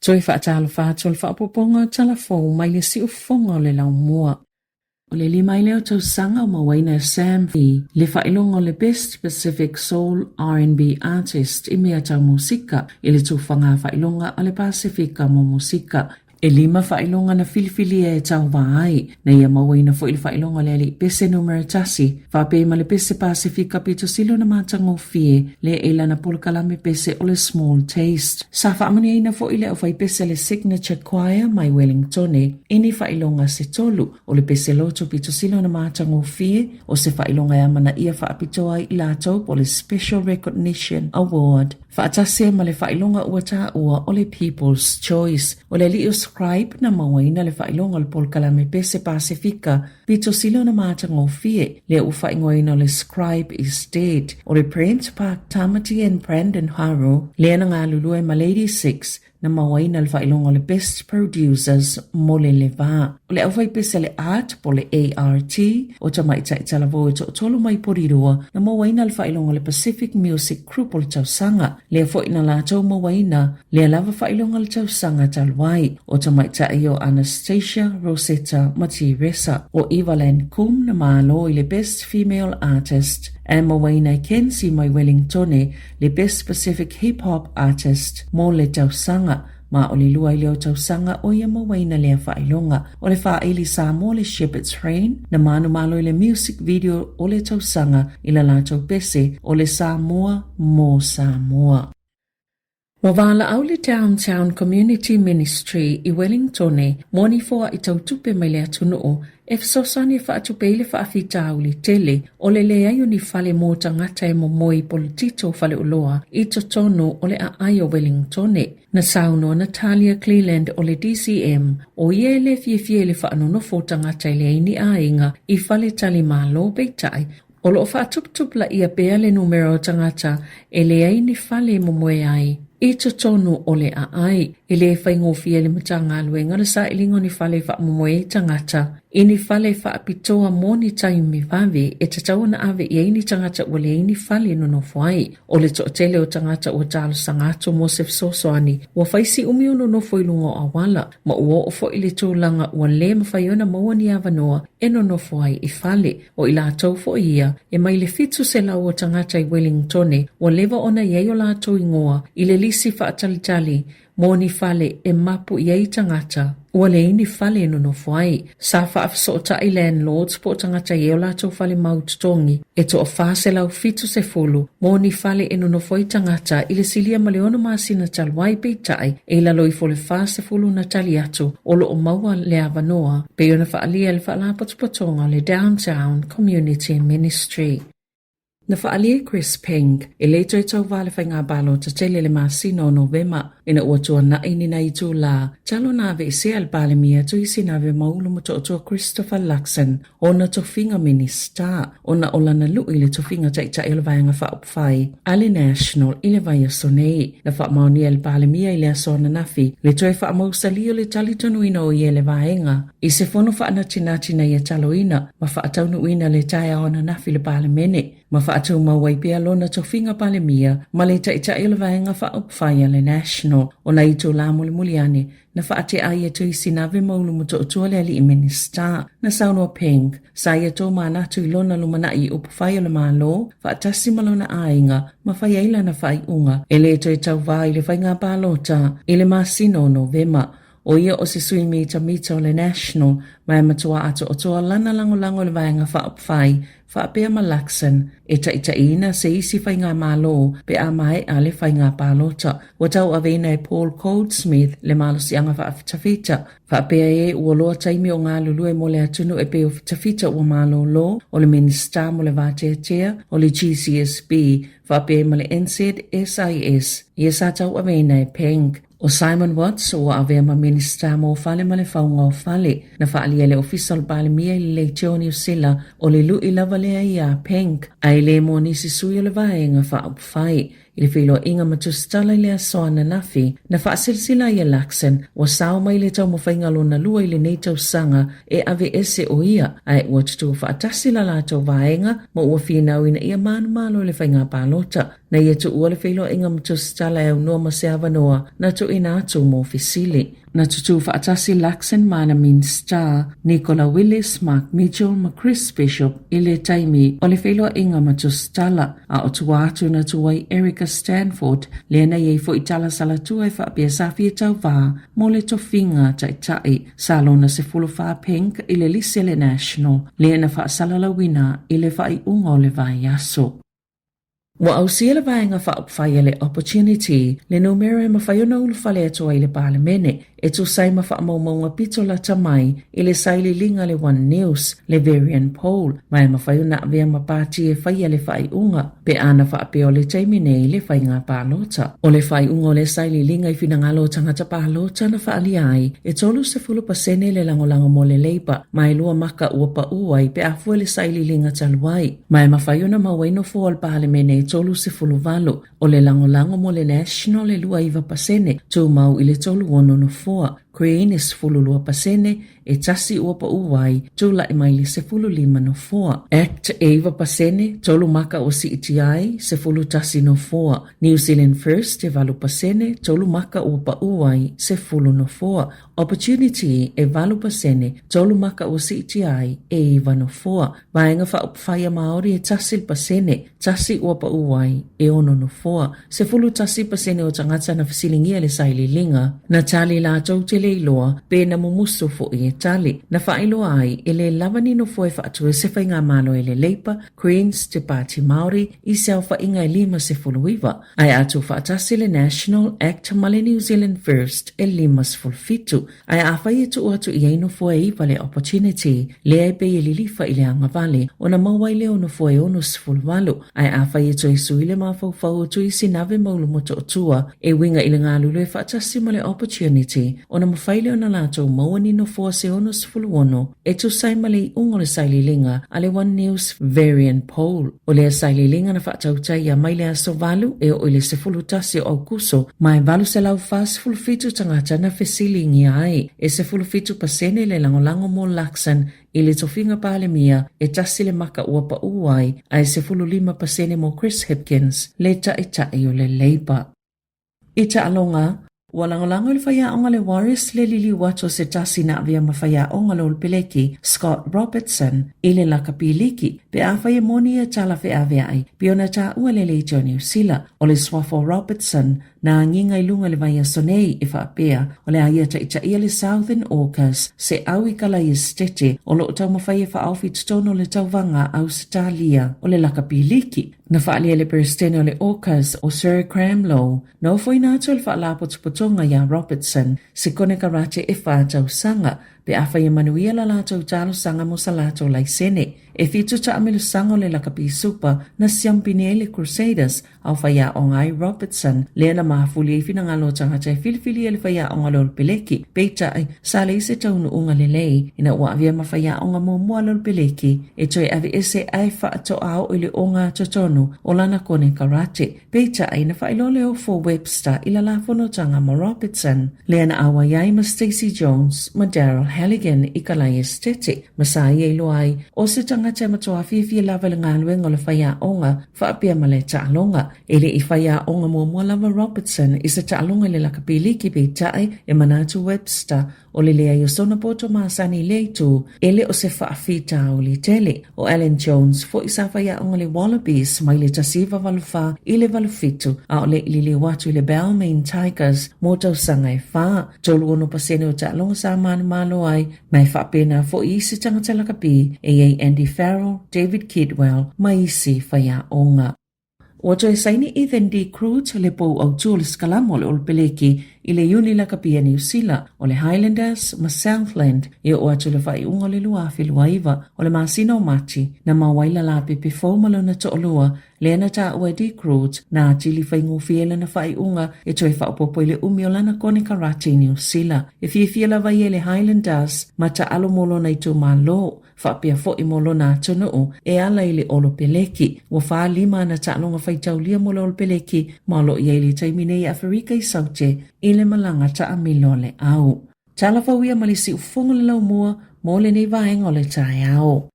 Toi whaatalo whātua le whaapoponga talafou mai le si ufonga o le lau mua. O le lima i leo tau sanga o mawaina Sam V. Le whailonga o le Best Pacific Soul R&B Artist i mea tau musika i le tūwhanga whailonga o le Pasifika mo musika. E lima whailonga na filifilia e tau waai, na ia mawaina fo i le whailonga le ali pese numero tasi, whape ma le pese Pasifika pito silo na mātango fie, le eila na polkalame pese o le Small Taste. Sa whaamani aina fo i le au whai pese le Signature Choir mai Wellingtone, ini whailonga se tolu, o le pese loto pito silo na mātango fie, o se whailonga e amana ia whaapitoa i lato po le Special Recognition Award. Whaatase ma le whailonga uata ua o le People's Choice, o le li scribe na mawaina le whailonga le polkalame pese Pasifika, pito silo na mātango fie, le u whaingoina le Scribe is Dead, o le Prince Park Tamati and Brandon Haro, le na ngā lulue ma Lady Six, na mawaina le whailonga le Best Producers mo le leva. O le au whai pese le art po le ART, o ta maita i talavo e to tolo mai porirua, na mawaina le whailonga le Pacific Music Crew po le tausanga, le fo ina lātou mawaina, le lava whailonga le tausanga talwai, o ta maita i o Anastasia Rosetta Matiresa, o Evelyn Kum na malo i le Best Female Artist, and mawaina Kensi mai Wellingtone, le Best Pacific Hip Hop Artist, mo le tausanga, ma o le lua i leo tausanga o ia mawaina lea whailonga, o le whaili Sāmoa le Shepherd's Rain, na manu malo i le music video o le tausanga i la lātou pese o le Sāmoa mo Sāmoa. Wavala au le Downtown Community Ministry i Wellingtone, moni foa i tautupe mai le atunoo, e fsosani e whaatupe i le whaafitau li tele, o le lea iu ni fale mo tangata e momoi politito fale uloa i totono o le aai o Wellingtone. Na sauno Natalia Cleland o le DCM, o ie le fie le whaanonofo tangata i le ini ainga i fale tali malo beitai, o lo whaatuptup la ia bea le numero tangata e le aini fale momoi ai. I tonu o le aai, i le whaingofia le matanga luenga le sa ilingo ni fale whaamomoe tangata, i ni fale whaapitoa moni taimi vave e tatau na ave i eini tangata o le eini fale nono fuai, o le tootele o tangata o talo sangato Mosef Sosoani, wa faisi umio nono foilungo awala, ma ua o fo i le tūlanga ua le mawhaiona maua ni avanoa e nono fuai i fale, o i lātou fo ia, e mai le fitu se lau o tangata i Wellingtone, wa lewa ona iei o lātou ingoa, i le lisi whaatalitali, moni fale e mapu iei tangata, ua le ini fale nono fuai. Sa whaafsota i landlords po tangata iei o lātou fale maututongi, e to o whaase lau fitu se fulu, moni fale e nono fuai tangata, i le silia maleona masina talwai peitai, e la loi fo le whaase fulu na tali atu, o lo o maua le avanoa, pe ona whaalia le whaalapotopotonga le Downtown Community Ministry. Na whaalia Chris Peng, e leito e tau vale whai ngā balo ta tele le masino o Novema, ina ua tua na ini na i tū la, talo nave i sea al bale mia tu isi nave maulu mo to Christopher Luxon, o na tofinga minister, o na ola na lu i le tofinga ta ilo vanga wha upwhai, ale national i le vai sonei, na wha maoni al bale mia i le asona nafi, le toi wha mausali o le talitonu ina o i le vaenga, i se fono wha anatina i a talo ina, ma wha ataunu ina le taia ona nafi le bale mene, ma wha atu mawai pia lona tofinga pale mia, ma le ta ilo vaenga wha upwhai ale national, o na ito la muliane, na whaate ai atu i sinave maulu mo to le ali i minister, na Sāmoa Peng, sa i ato manatu i lona lumana i upwhai o le malo, whaatasi malona ainga, ma whai eila na whai unga, e le to i tau vai le whai ngā balota, i le masino Novema, o ia o se sui mita o le national, mai matua ato o toa lana lango le vaenga wha upwhai, wha pia ma Luxon, e ta ina se isi whai ngā malo, pe a mai a le whai ngā palota, wa tau avena e Paul Goldsmith le malo si anga wha tawhita, wha pia e ua loa taimi o ngā lulu e mo le atunu e pe o tawhita ua malo lo, o le minister mo le vātea, o le GCSB, wha pia ma le NZSIS, ia sa tau avena e Peng, o Simon Watts o avea ma minister mo fale ma le whaunga o fale, na whaalia le official bale mia i le teoni o sila o le lu i lava lea i a Peng, ai le mo nisi sui o le vaenga wha upwhai, ili filo inga matustala ile asoana nafi na faasilsila ia laksen wa sao mai le tau mafaingalo na lua ile nei tau sanga e ave ese o ia ai ua tutu faatasila la tau vaenga ma ua finau ina ia manu malo le fainga palota na ia tu ua le filo inga matustala e unua maseava noa na tu ina atu mo fisili. Na tutu faatasi laksen mana min star Nicola Willis, Mark Mitchell, ma Chris Bishop ile taimi o le filo inga matustala a o tuatu na tuai Erica Stanford lena yei fo itala salatua e faapia safi tau va mo le tofinga tai salona se fulu fa pink ile lisele national lena fa salalawina ile fa i ungo le vai aso. Wa au siela vaenga fa upfaya le opportunity le numero ma fayona ulfale ato ile parlemene e tu sai ma fa maunga pito la tamai ile saili linga le One News le variant poll mai ma fayona vea ma party e faya le fai unga pe ana fa apeo le taimine le fai nga palota o le fai unga le saili linga i finangalo tangata palota na fa aliai e tolu se fulu pasene le langolango mo le leipa mai lua maka uapa uai pe afu le saili linga taluai mai ma fayona ma waino fo al parlemene tolu se fulu valo o le langolango mo le national le lua iwa pasene tu mau ile tolu ono no foa Queen is fulu lua pasene e tasi uapa uwai tula e maili se fulu lima no foa. Act Eva pasene tolu maka o si itiai se fulu tasi no foa. New Zealand First e valu pasene tolu maka uapa uwai se fulu no foa. Opportunity e valu pasene tolu maka o si itiai e eva no foa. Vaenga fa upfaya Maori e tasil pasene tasi uapa uwai e ono no foa. Se fulu tasi pasene o tangata na fisilingia le saili linga. Na tali la tautele iloa pe na mumusu fo e tali na whailoa ai ele lavani no foe whaatue se whainga malo ele leipa Queens te Pāti Māori i seu whainga lima se fuluiva ai atu whaatasi le National Act male New Zealand First e lima se fulfitu ai awhai etu uatu i eino foe iwa le opportunity le ai pe i lilifa i le anga vale o na mawai leo no foe ono se fuluwalu ai awhai etu e suile mawhau tu i sinave maulu moto otua e winga i le ngā lulu e whaatasi male opportunity o na mawhaile o na lato mawani no foa se ono sifuluono e tu saimale ungo le saililinga ale One News variant poll o le saililinga na whaatautai a maile a sovalu e o ile sifulutasi o kuso mai valu se lau fa sifulufitu tangata na fesilingi ai e sifulufitu pasene le langolango mo laksan ile tofinga palemia e tasi le maka uapa uai ai sifululima pasene mo Chris Hipkins le tae o le Labour. Ita alonga Walangolango le whaia onga le Warriors le lili wato se tasi na via mawhaia onga lo peleki Scott Robertson ile la kapiliki pe a whaia moni e tala fe avea ai piona ta ua le leitio New Zealand o le Swafo Robertson na nginga ilunga le vaia sonei e whaapea o le aia ta ia le Southern Orcas se au i kala i stete o lo tau mawhaia whaaufi tutono le tauvanga Australia o le la kapiliki na whaalia le perstene o le Orcas o Sir Cramlow na ufoi nato le whaalapo tupotonga ya Robertson se kone karate e whaatau sanga pe a whaia manuia la lato talo sanga mo sa lato lai sene e fitu ta amilu sango le lakapi supa na siampine le Crusaders au whaia o ngai Robertson le na mahafuli e fina ngalo tangata e filifili e le whaia o ngalo peleki peita ai sa le ise taunu unga le lei ina ua avia ma whaia o nga mua lo peleki e toi ave ese ai whaato au ili o ngā totonu o lana kone karate peita ai na whailole o for Webster ila la whanotanga mo Robertson le na awa iai ma Stacey Jones ma Daryl Halligan i kalai estete ma sai e loai o se tangata matoa fifia lava le ngaluenga le whaia onga whaapia ma le taalonga ele i whaia onga mua lava Robertson i se taalonga le lakapiliki peitai e manatu Webster o le lea i o sona poto maasani leitu ele o se whaafita o le tele o Alan Jones fo i sa whaia onga le Wallabies mai le tasiva valufa i le valufitu a o le ili watu i le Balmain Tigers mo tau sanga e wha tolu ono pasene o taalonga sa manu malo ai mai whaapena fo i se tangata lakapi e Andy Farrell, David Kidwell mai si whaia onga. Wato e saini Ethan D. Cruz le pou au Jules Kalamo le olpeleki i le uni la kapia New Zealand o le Highlanders ma Southland e o atu le whai unga le luafi luaiva o le masino machi na mawaila la pepe fomalo na toolua le ana ta ua D. Cruz na atili whai ngufiela na whai unga e toi whaupopo i le umiola kone karate New Zealand. E fia la vai e le Highlanders ma ta alomolo na i tu malo Whapia fo I molona tono o e ala ili olo peleki. Wa wha lima na tālonga whaitaulia mo le olo peleki malo I ele taimine I Afrika I Saute I le malanga taa milole au. Tala whauia malisi ufonga le lau mua mo le nei vaenga o le tae au.